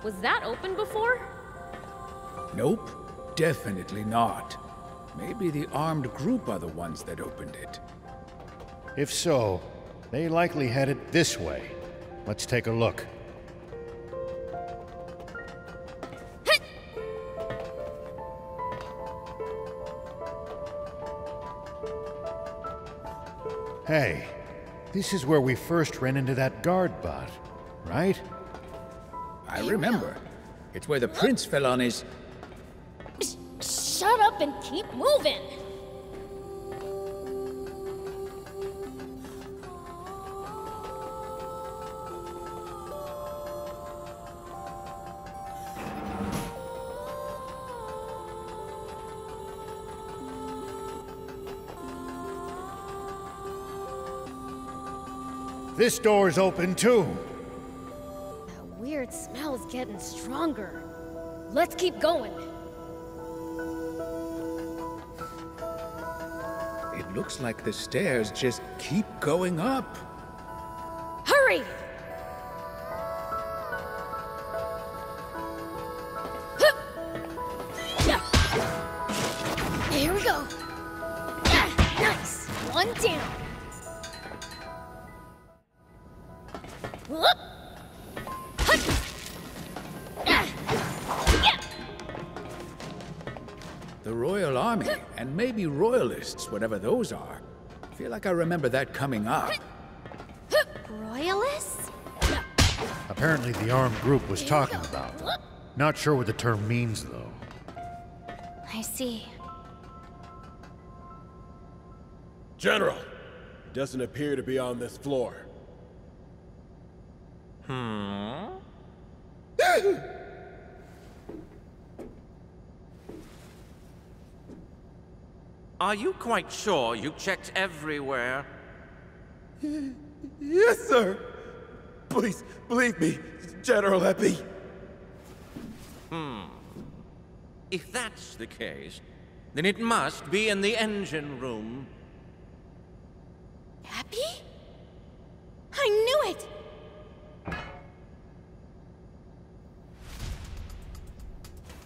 Was that open before? Nope, definitely not. Maybe the armed group are the ones that opened it. If so, they likely headed this way. Let's take a look. Hey, this is where we first ran into that guard bot, right? I remember. It's where the prince fell on his... Shut up and keep moving! This door's open too. That weird smell's getting stronger. Let's keep going. It looks like the stairs just keep going up. Hurry! Here we go. Nice. One down. The Royal Army, and maybe Royalists, whatever those are. Feel like I remember that coming up. Royalists? Apparently the armed group was talking about them. Not sure what the term means, though. I see. General! It doesn't appear to be on this floor. Are you quite sure you checked everywhere? Yes, sir! Please, believe me, General Epi. If that's the case, then it must be in the engine room. Happy? I knew it!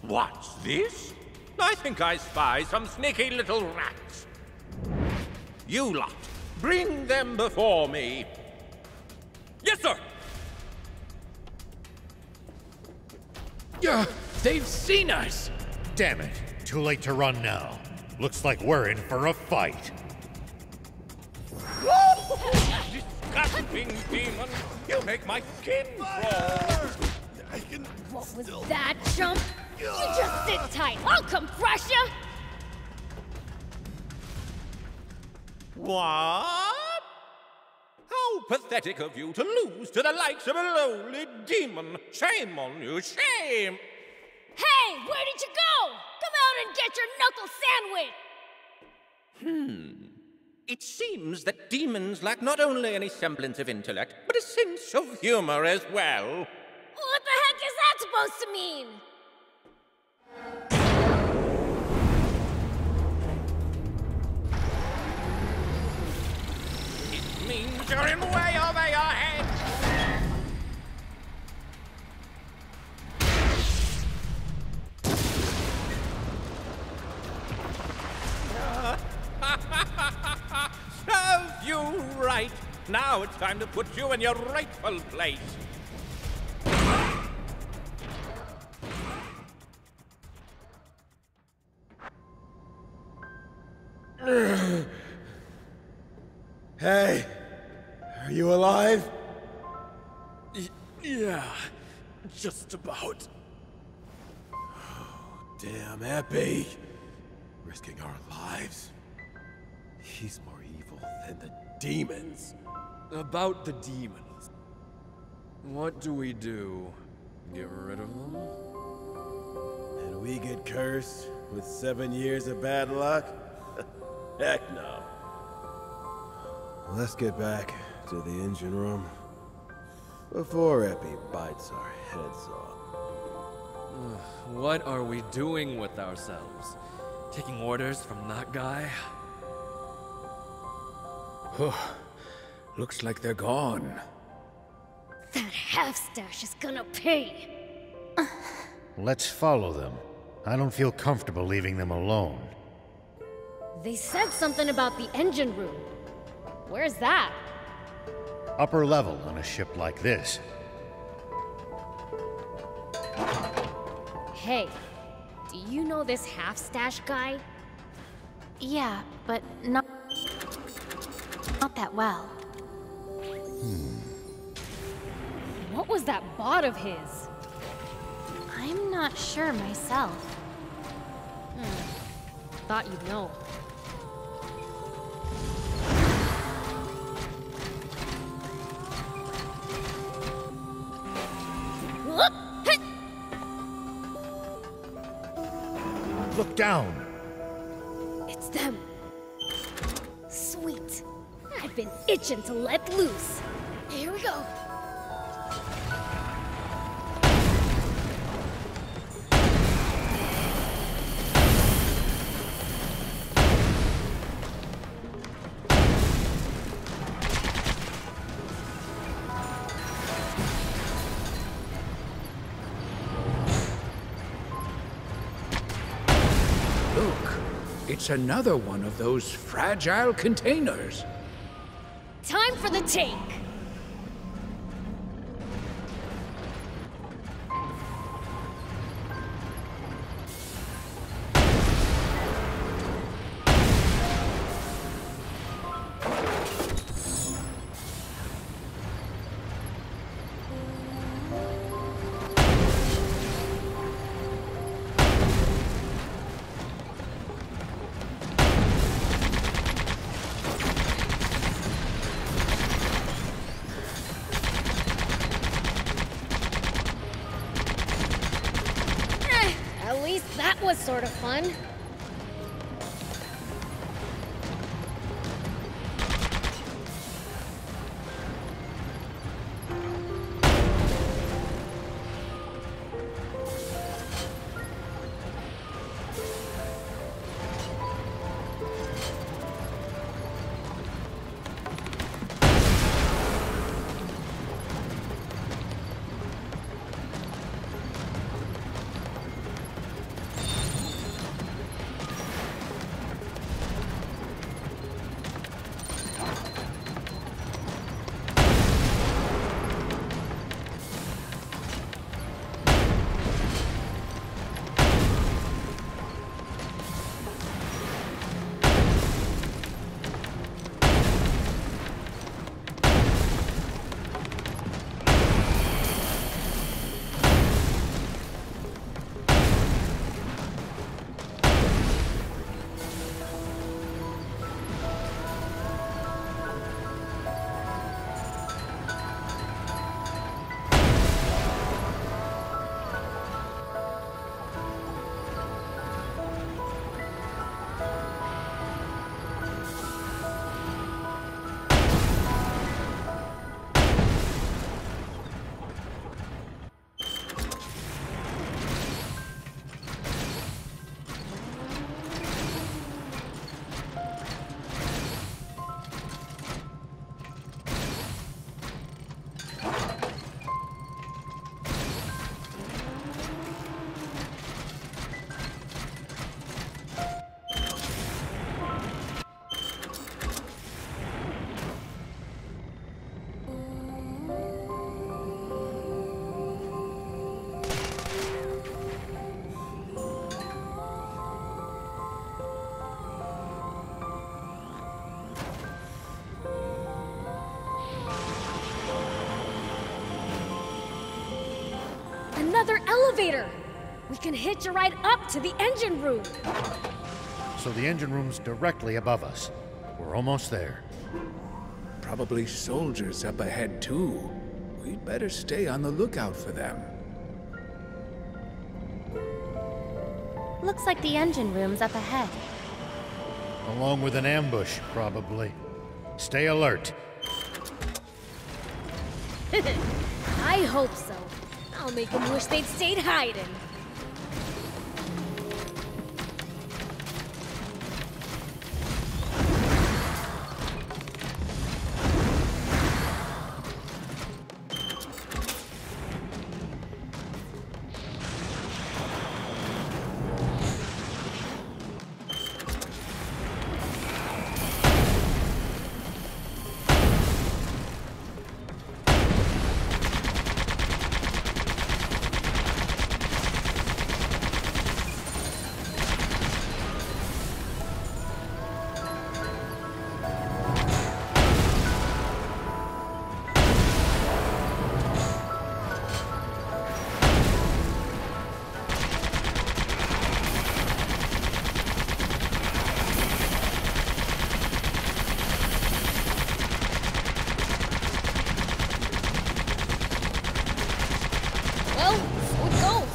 What's this? I think I spy some sneaky little rats. You lot, bring them before me. Yes, sir! They've seen us! Damn it. Too late to run now. Looks like we're in for a fight. Disgusting demon! You make my skin crawl! What was that, chump? You just sit tight. I'll come crush ya! What? How pathetic of you to lose to the likes of a lowly demon! Shame on you, shame! Hey, where did you go? Come out and get your knuckle sandwich! It seems that demons lack not only any semblance of intellect, but a sense of humor as well. What the heck is that supposed to mean? It means you're in way over your head! Serves you right! Now it's time to put you in your rightful place! Hey, are you alive? Yeah, just about. Damn Epi. Risking our lives. He's more evil than the demons. About the demons. What do we do? Get rid of them? And we get cursed with 7 years of bad luck? Heck no. Let's get back to the engine room before Epi bites our heads off. What are we doing with ourselves? Taking orders from that guy? Looks like they're gone. That half-stash is gonna pay. Let's follow them. I don't feel comfortable leaving them alone. They said something about the engine room. Where's that? Upper level on a ship like this. Hey, do you know this half-stash guy? Yeah, but not that well. What was that bot of his? I'm not sure myself. Thought you'd know. Look down! It's them. Sweet. I've been itching to let loose. Here we go. Look, it's another one of those fragile containers. Time for the take. At least that was sort of fun. Another elevator! We can hitch a ride up to the engine room! So the engine room's directly above us. We're almost there. Probably soldiers up ahead, too. We'd better stay on the lookout for them. Looks like the engine room's up ahead. Along with an ambush, probably. Stay alert. I hope so. I'll make them wish they'd stayed hiding. Well, so it goes.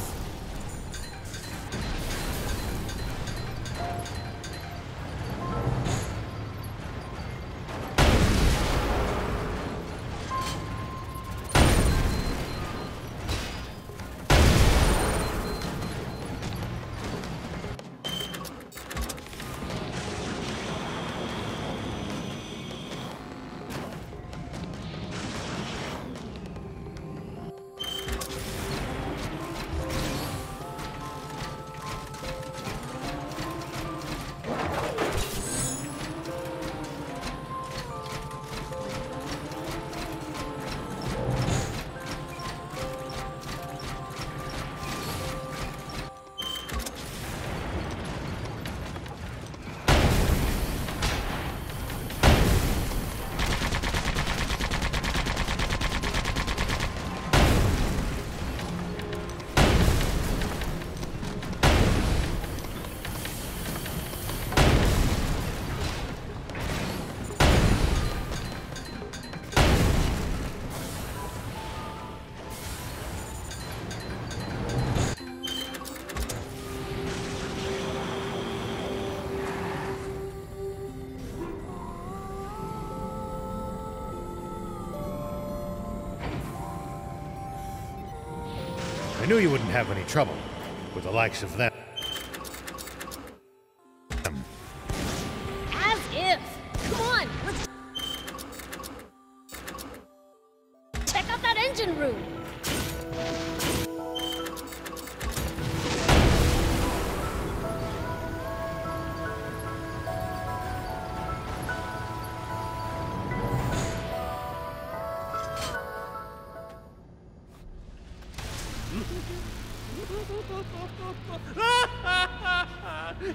I knew you wouldn't have any trouble with the likes of them. As if. Come on, let's check out that engine room.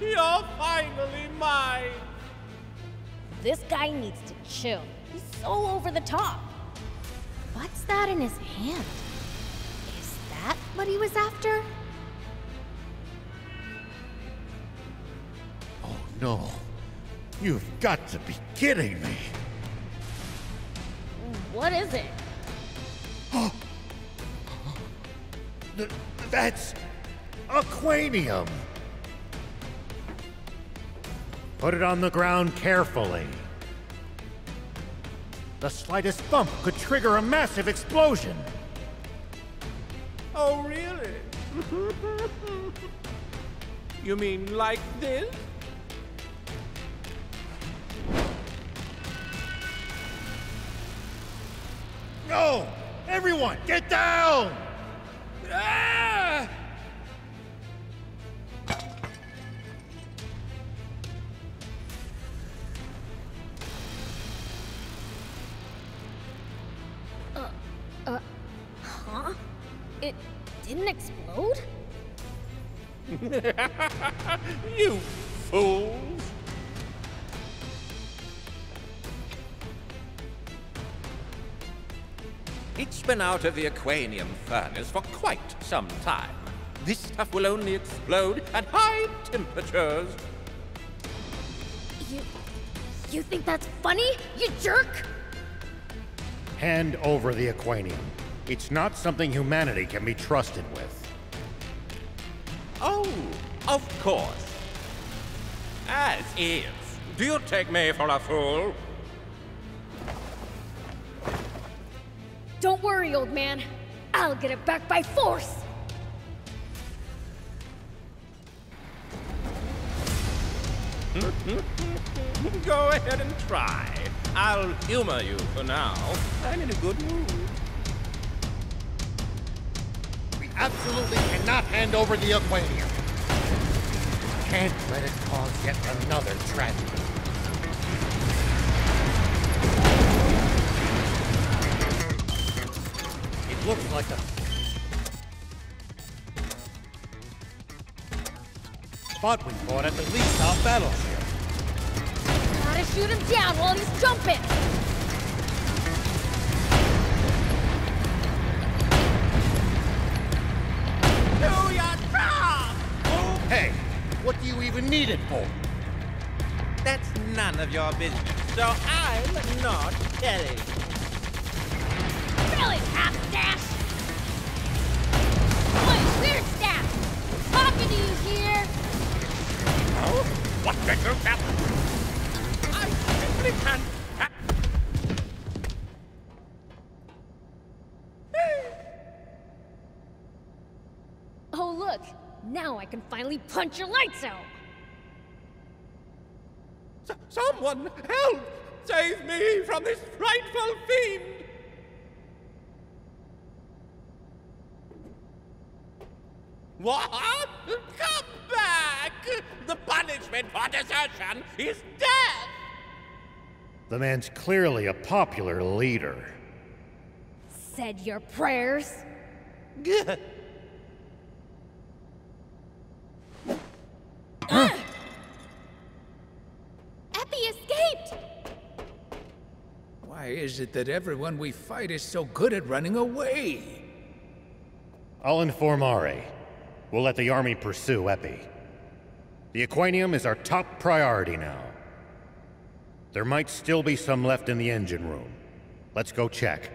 You're finally mine! This guy needs to chill. He's so over the top. What's that in his hand? Is that what he was after? Oh no. You've got to be kidding me. What is it? That's aquanium. Put it on the ground carefully. The slightest bump could trigger a massive explosion. Oh, really? You mean like this? No! Everyone, get down! Ah! Huh? It didn't explode? You fools! It's been out of the aquanium furnace for quite some time. This stuff will only explode at high temperatures. You think that's funny, you jerk? Hand over the aquanium. It's not something humanity can be trusted with. Oh, of course. As is. Do you take me for a fool? Don't worry, old man. I'll get it back by force! Go ahead and try. I'll humor you for now. I'm in a good mood. We absolutely cannot hand over the aquanium. Can't let it cause yet another tragedy. It looks like a spot we fought at the Lee-style battleship. Gotta shoot him down while he's jumping! Do your job! Hey, what do you even need it for? That's none of your business, so I'm not telling. Really, half-dash! Look, now I can finally punch your lights out! Someone help! Save me from this frightful fiend! What? Come back! The punishment for desertion is death! The man's clearly a popular leader. Said your prayers? Epi escaped! Why is it that everyone we fight is so good at running away? I'll inform Ari. We'll let the army pursue Epi. The Aquanium is our top priority now. There might still be some left in the engine room. Let's go check.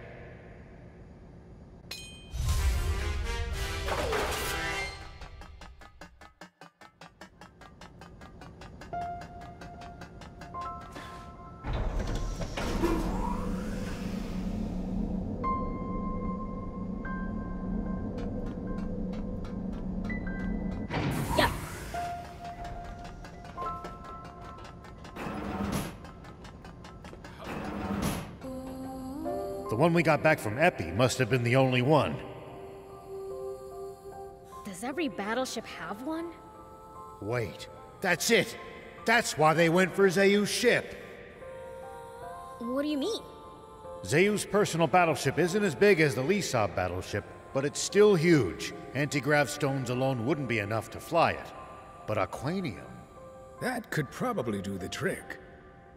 Yeah. The one we got back from Epi must have been the only one. Does every battleship have one? Wait, that's it! That's why they went for Zayu's ship! What do you mean? Zayu's personal battleship isn't as big as the Lisab battleship, but it's still huge. Anti-grav stones alone wouldn't be enough to fly it. But Aquanium... That could probably do the trick.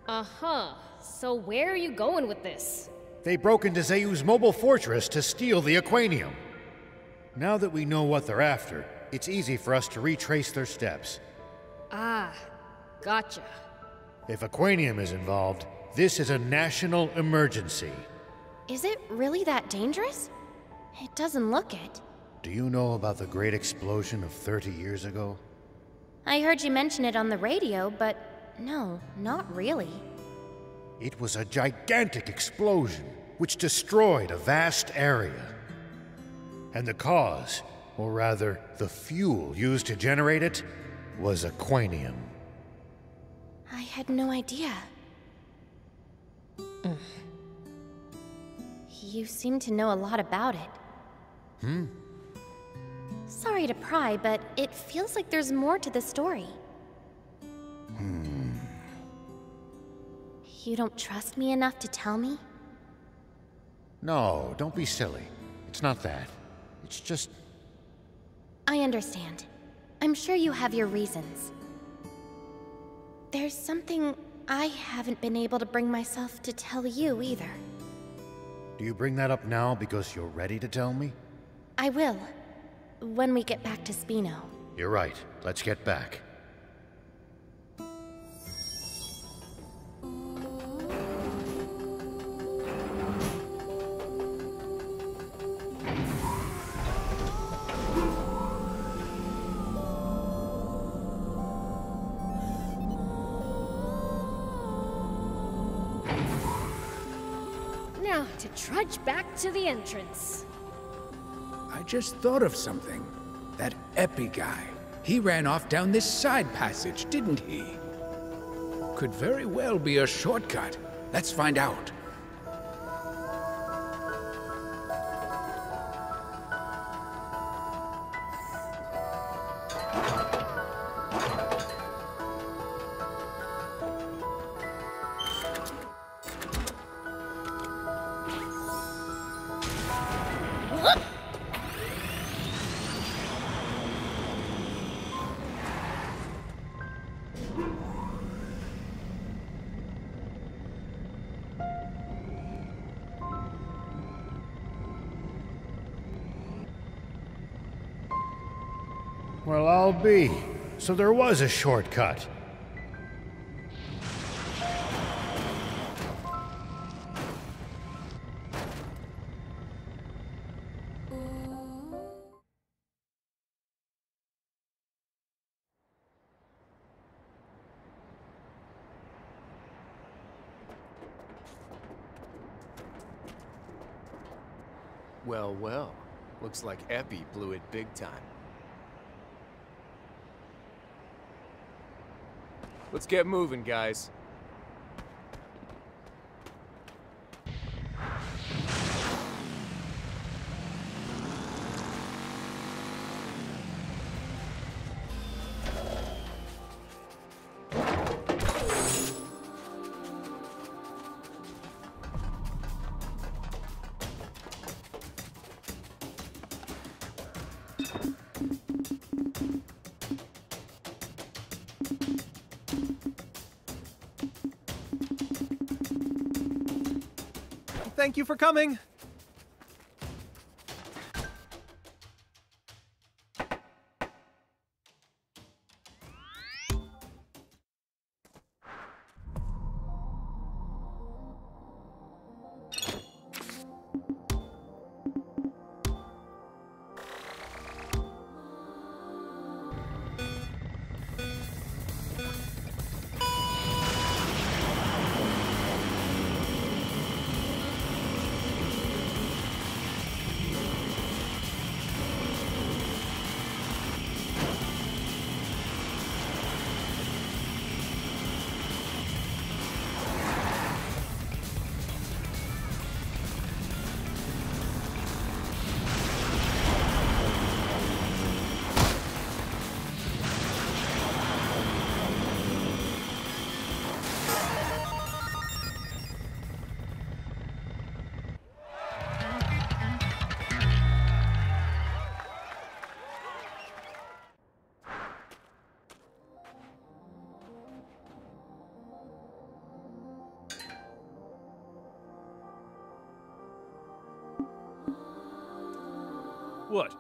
Uh-huh. So where are you going with this? They broke into Zayu's mobile fortress to steal the Aquanium. Now that we know what they're after, it's easy for us to retrace their steps. Ah, gotcha. If Aquanium is involved, this is a national emergency. Is it really that dangerous? It doesn't look it. Do you know about the great explosion of 30 years ago? I heard you mention it on the radio, but no, not really. It was a gigantic explosion, which destroyed a vast area. And the cause, or rather, the fuel used to generate it, was Aquanium. I had no idea. You seem to know a lot about it. Sorry to pry, but it feels like there's more to the story. You don't trust me enough to tell me? No, don't be silly. It's not that. It's just... I understand. I'm sure you have your reasons. There's something I haven't been able to bring myself to tell you either. Do you bring that up now because you're ready to tell me? I will, when we get back to Spino. You're right. Let's get back. Now, to trudge back to the entrance. I just thought of something. That Epi guy. He ran off down this side passage, didn't he? Could very well be a shortcut. Let's find out. Well, I'll be. So there was a shortcut. Well, well. Looks like Epi blew it big time. Let's get moving, guys. Thank you for coming. What?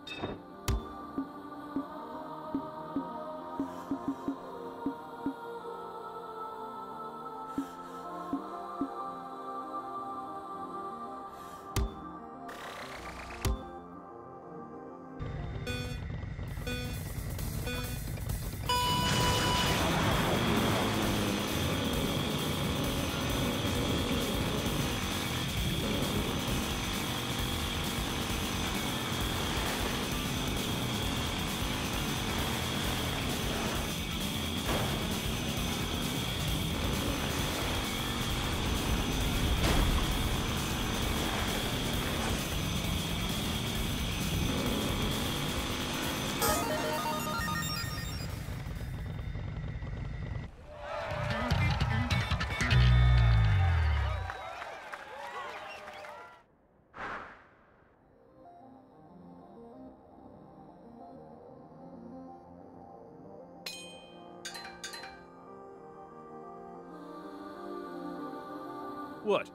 What?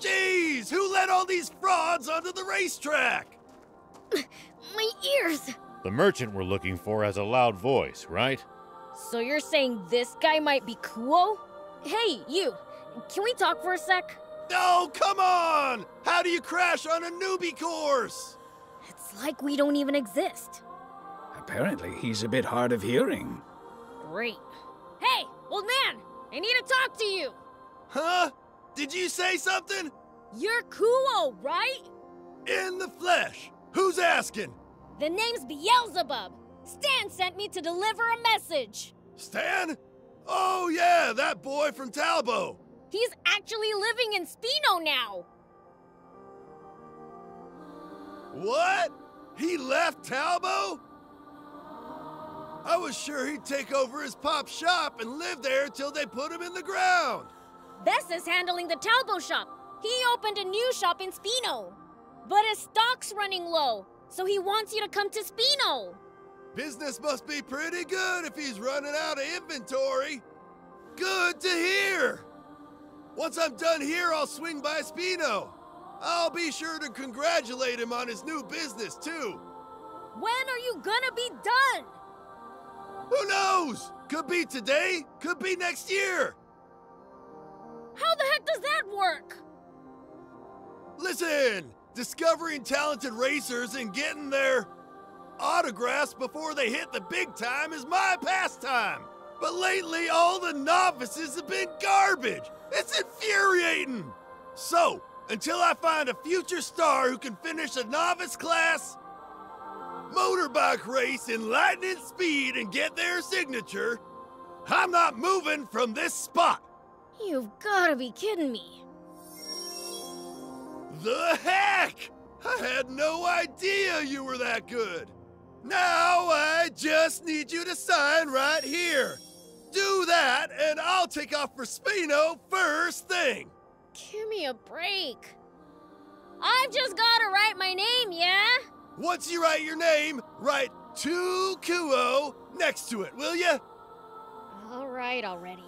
Jeez, who let all these frauds onto the racetrack? My ears! The merchant we're looking for has a loud voice, right? So you're saying this guy might be cool? Hey, you! Can we talk for a sec? No, come on! How do you crash on a newbie course? It's like we don't even exist. Apparently, he's a bit hard of hearing. Great. Hey, old man! I need to talk to you! Huh? Did you say something? You're cool, right? In the flesh. Who's asking? The name's Beelzebub. Stan sent me to deliver a message. Stan? Oh yeah, that boy from Talbot. He's actually living in Spino now. What? He left Talbot? I was sure he'd take over his pop's shop and live there till they put him in the ground. Bess is handling the Talbot shop. He opened a new shop in Spino. But his stock's running low, so he wants you to come to Spino. Business must be pretty good if he's running out of inventory. Good to hear. Once I'm done here, I'll swing by Spino. I'll be sure to congratulate him on his new business, too. When are you gonna be done? Who knows? Could be today, could be next year. How the heck does that work? Listen, discovering talented racers and getting their autographs before they hit the big time is my pastime. But lately, all the novices have been garbage. It's infuriating. So, until I find a future star who can finish a novice class motorbike race in lightning speed and get their signature, I'm not moving from this spot. You've gotta be kidding me. The heck? I had no idea you were that good. Now I just need you to sign right here. Do that, and I'll take off for Spino first thing. Give me a break. I've just gotta write my name, yeah? Once you write your name, write 2 Kuo next to it, will ya? All right already.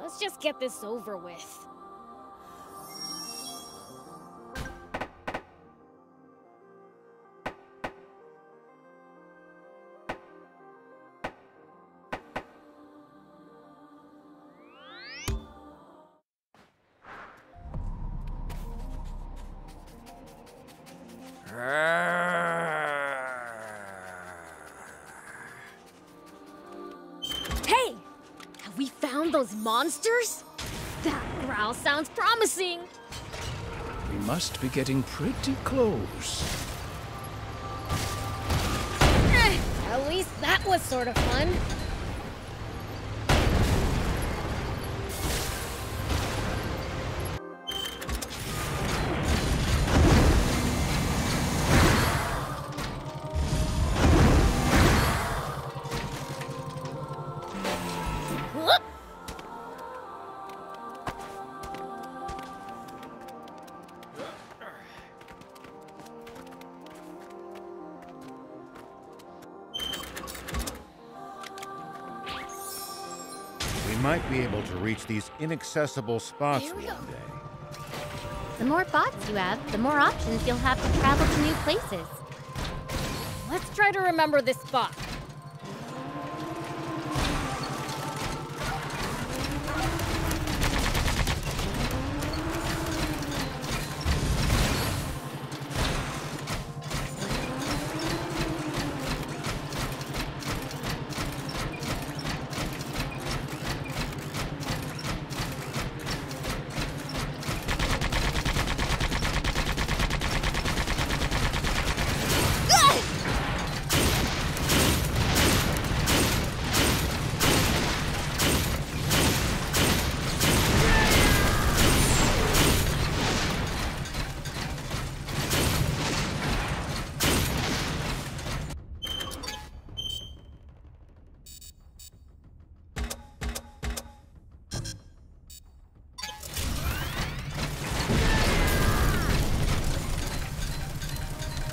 Let's just get this over with. Hey! Have we found those monsters? That growl sounds promising. We must be getting pretty close. At least that was sort of fun. Whoop! We might be able to reach these inaccessible spots Here one we go. day. The more bots you have, the more options you'll have to travel to new places. Let's try to remember this spot.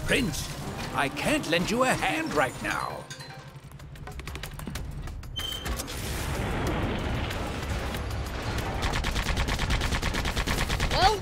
Prince, I can't lend you a hand right now. Well,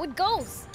it goes.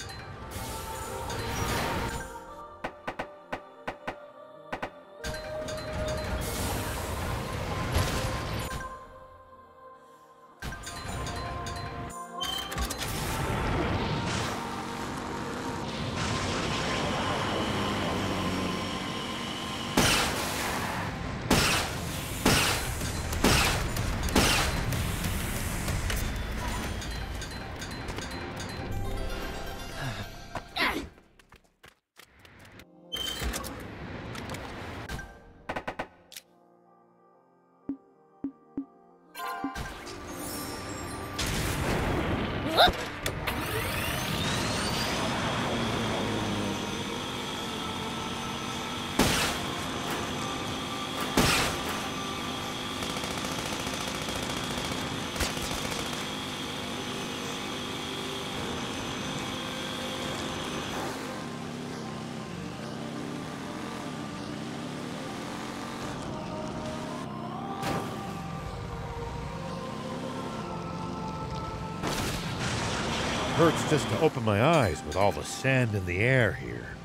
Hurts just to open my eyes with all the sand in the air here.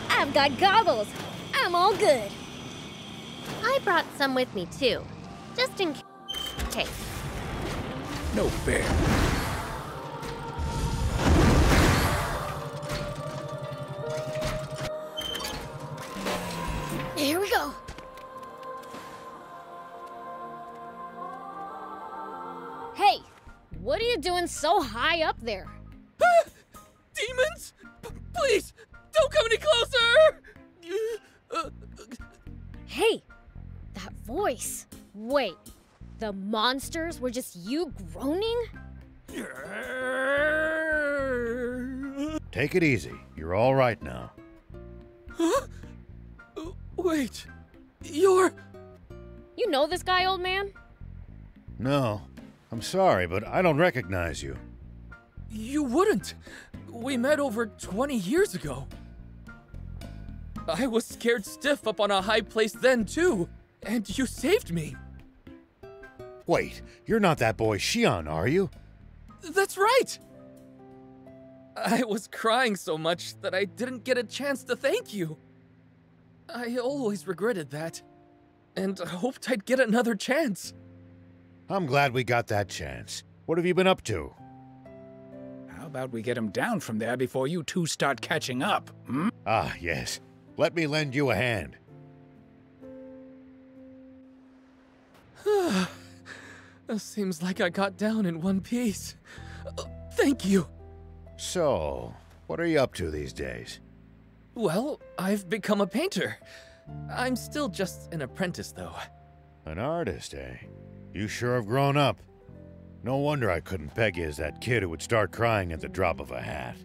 I've got goggles. I'm all good. I brought some with me too, just in case. No fair. Here we go. Hey, what are you doing so high up there? Demons? Please, don't come any closer! Hey, that voice. Wait, the monsters were just you groaning? Take it easy. You're all right now. Huh? Wait, you're... You know this guy, old man? No. I'm sorry, but I don't recognize you. You wouldn't. We met over 20 years ago. I was scared stiff up on a high place then, too. And you saved me. Wait, you're not that boy Xion, are you? That's right! I was crying so much that I didn't get a chance to thank you. I always regretted that. And hoped I'd get another chance. I'm glad we got that chance. What have you been up to? How about we get him down from there before you two start catching up, hmm? Ah, yes. Let me lend you a hand. Seems like I got down in one piece. Thank you. So, what are you up to these days? Well, I've become a painter. I'm still just an apprentice, though. An artist, eh? You sure have grown up. No wonder I couldn't peg you as that kid who would start crying at the drop of a hat.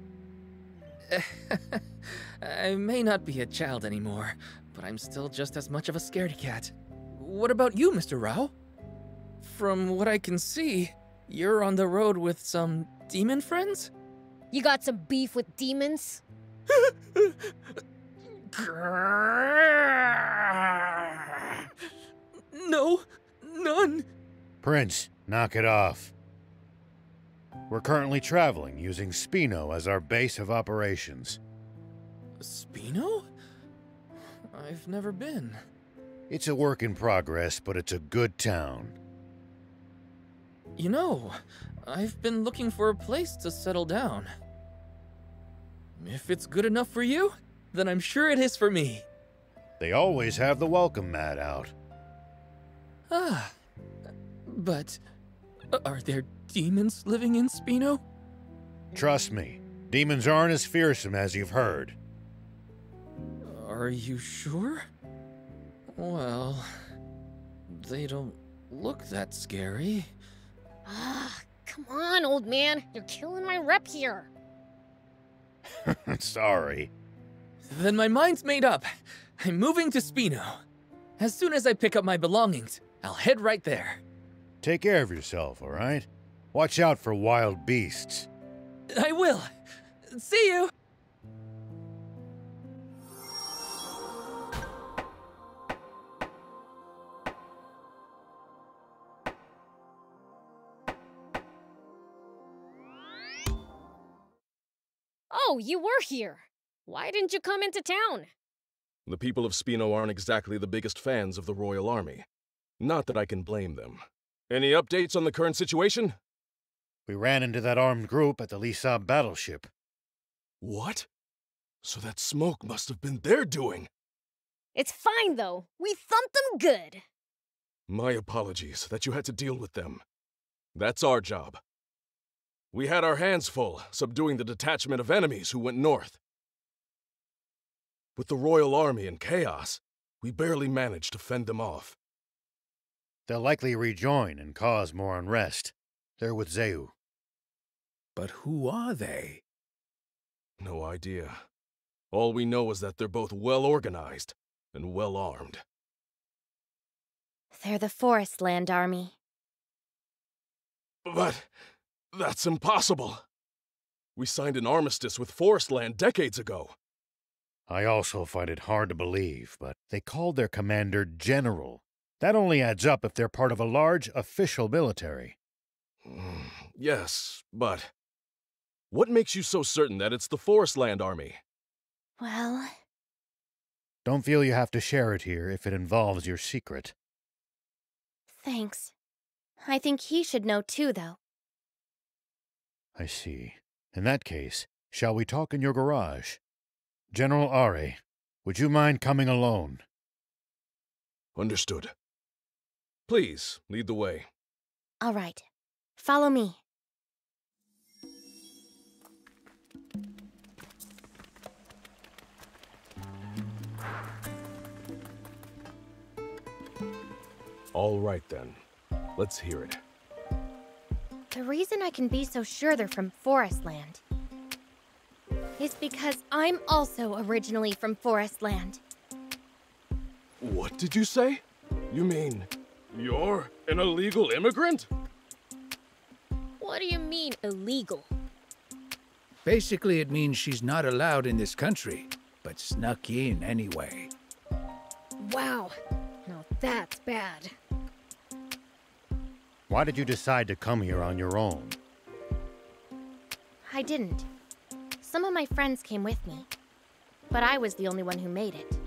I may not be a child anymore, but I'm still just as much of a scaredy cat. What about you, Mr. Rao? From what I can see, you're on the road with some demon friends? You got some beef with demons? No, none. Prince, knock it off. We're currently traveling using Spino as our base of operations. Spino? I've never been. It's a work in progress, but it's a good town. You know, I've been looking for a place to settle down. If it's good enough for you, then I'm sure it is for me. They always have the welcome mat out. Ah, but are there demons living in Spino? Trust me, demons aren't as fearsome as you've heard. Are you sure? Well, they don't look that scary. Ah, come on, old man. You're killing my rep here. Sorry. Then my mind's made up. I'm moving to Spino. As soon as I pick up my belongings, I'll head right there. Take care of yourself, all right? Watch out for wild beasts. I will. See you! Oh, you were here. Why didn't you come into town? The people of Spino aren't exactly the biggest fans of the Royal Army. Not that I can blame them. Any updates on the current situation? We ran into that armed group at the Lisa battleship. What? So that smoke must have been their doing. It's fine, though. We thumped them good. My apologies that you had to deal with them. That's our job. We had our hands full subduing the detachment of enemies who went north. With the Royal Army in chaos, we barely managed to fend them off. They'll likely rejoin and cause more unrest. They're with Zeu. But who are they? No idea. All we know is that they're both well-organized and well-armed. They're the Forestland Army. But that's impossible. We signed an armistice with Forestland decades ago. I also find it hard to believe, but they called their commander General. That only adds up if they're part of a large official military. Yes, but what makes you so certain that it's the Forestland Army? Well... Don't feel you have to share it here if it involves your secret. Thanks. I think he should know too, though. I see. In that case, shall we talk in your garage? General Are, would you mind coming alone? Understood. Please, lead the way. All right. Follow me. All right, then. Let's hear it. The reason I can be so sure they're from Forestland is because I'm also originally from Forestland. What did you say? You mean, you're an illegal immigrant? What do you mean, illegal? Basically, it means she's not allowed in this country, but snuck in anyway. Wow. Now that's bad. Why did you decide to come here on your own? I didn't. Some of my friends came with me, but I was the only one who made it.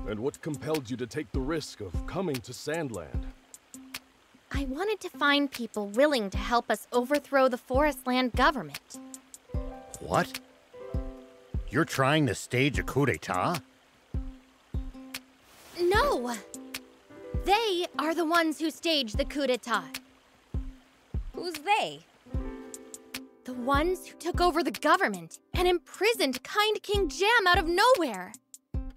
And what compelled you to take the risk of coming to Sandland? I wanted to find people willing to help us overthrow the Forestland government. What? You're trying to stage a coup d'etat? No! They are the ones who staged the coup d'etat. Who's they? The ones who took over the government and imprisoned Kind King Jam out of nowhere.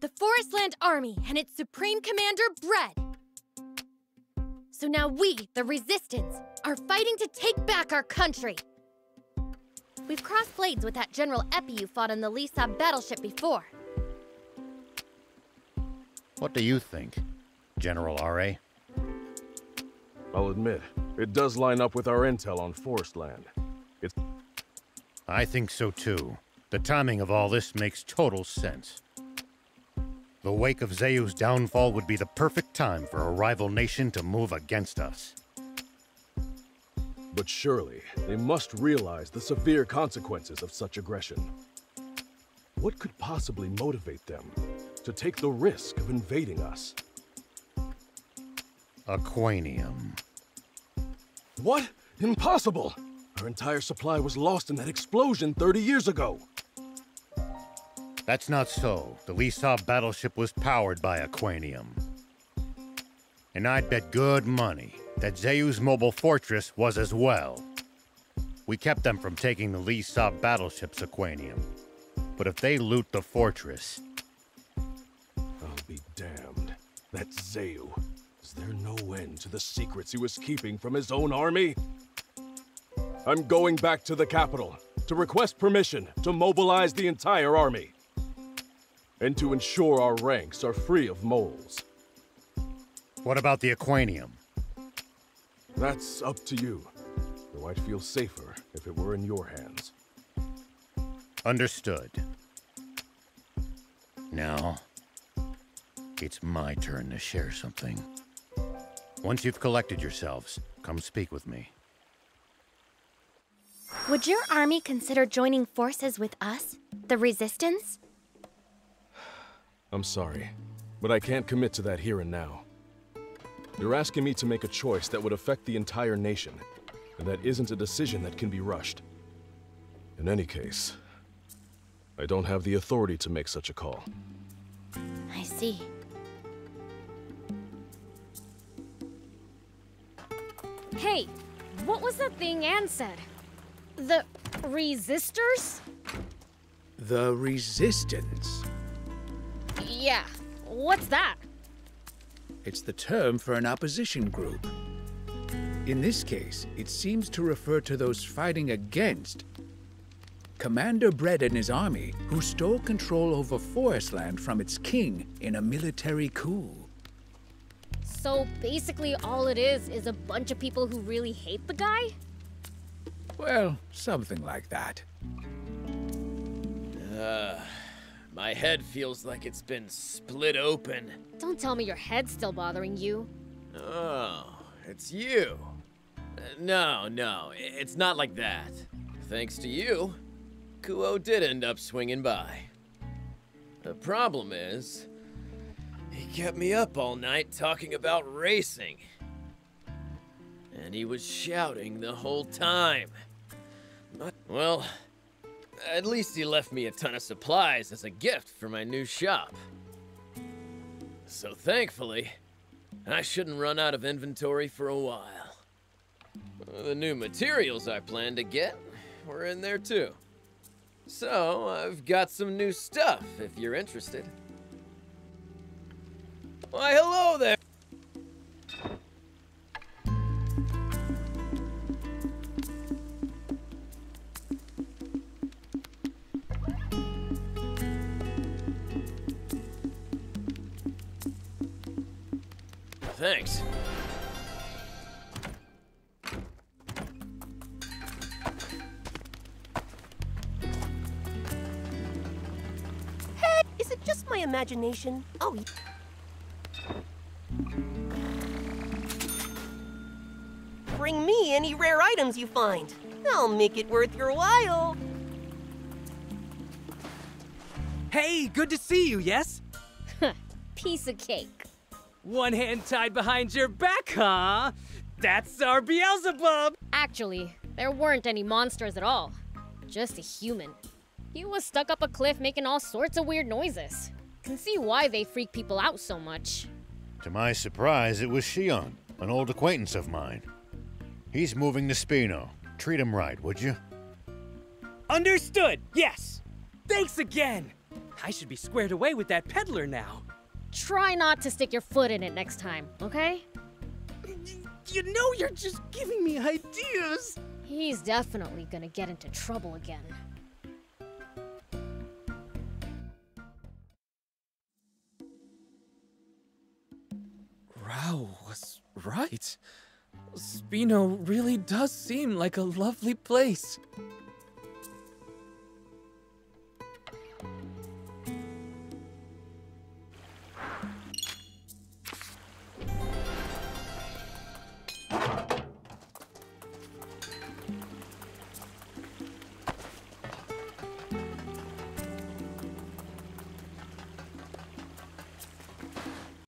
The Forestland Army and its Supreme Commander, Bread. So now we, the Resistance, are fighting to take back our country. We've crossed blades with that General Epi you fought on the Lisa battleship before. What do you think, General Are? I'll admit, it does line up with our intel on Forestland. I think so too. The timing of all this makes total sense. The wake of Zeu's downfall would be the perfect time for a rival nation to move against us. But surely, they must realize the severe consequences of such aggression. What could possibly motivate them to take the risk of invading us? Aquanium. What? Impossible! Our entire supply was lost in that explosion 30 years ago. That's not so. The Lisa battleship was powered by Aquanium. And I'd bet good money that Zeu's mobile fortress was as well. We kept them from taking the Lisa battleship's Aquanium. But if they loot the fortress... I'll be damned. That Zeu. Is there no end to the secrets he was keeping from his own army? I'm going back to the capital to request permission to mobilize the entire army. And to ensure our ranks are free of moles. What about the Aquanium? That's up to you. Though I'd feel safer if it were in your hands. Understood. Now, it's my turn to share something. Once you've collected yourselves, come speak with me. Would your army consider joining forces with us, the Resistance? I'm sorry, but I can't commit to that here and now. You're asking me to make a choice that would affect the entire nation, and that isn't a decision that can be rushed. In any case, I don't have the authority to make such a call. I see. Hey, what was that thing Anne said? The Resistors? The Resistance. Yeah, what's that? It's the term for an opposition group. In this case, it seems to refer to those fighting against Commander Brett and his army, who stole control over Forestland from its king in a military coup. So basically all it is a bunch of people who really hate the guy? Well, something like that. My head feels like it's been split open. Don't tell me your head's still bothering you. Oh, it's you. No, it's not like that. Thanks to you, Kuo did end up swinging by. The problem is, he kept me up all night talking about racing. And he was shouting the whole time. Well, at least he left me a ton of supplies as a gift for my new shop. So thankfully, I shouldn't run out of inventory for a while. The new materials I planned to get were in there too. So I've got some new stuff if you're interested. Why, hello there! Thanks. Hey, is it just my imagination? Oh, bring me any rare items you find. I'll make it worth your while. Hey, good to see you, yes? Piece of cake. One hand tied behind your back, huh? That's our Beelzebub! Actually, there weren't any monsters at all. Just a human. He was stuck up a cliff making all sorts of weird noises. Can see why they freak people out so much. To my surprise, it was Xion, an old acquaintance of mine. He's moving to Spino. Treat him right, would you? Understood, yes! Thanks again! I should be squared away with that peddler now. Try not to stick your foot in it next time, okay? You know you're just giving me ideas! He's definitely gonna get into trouble again. Rao was right. Spino really does seem like a lovely place.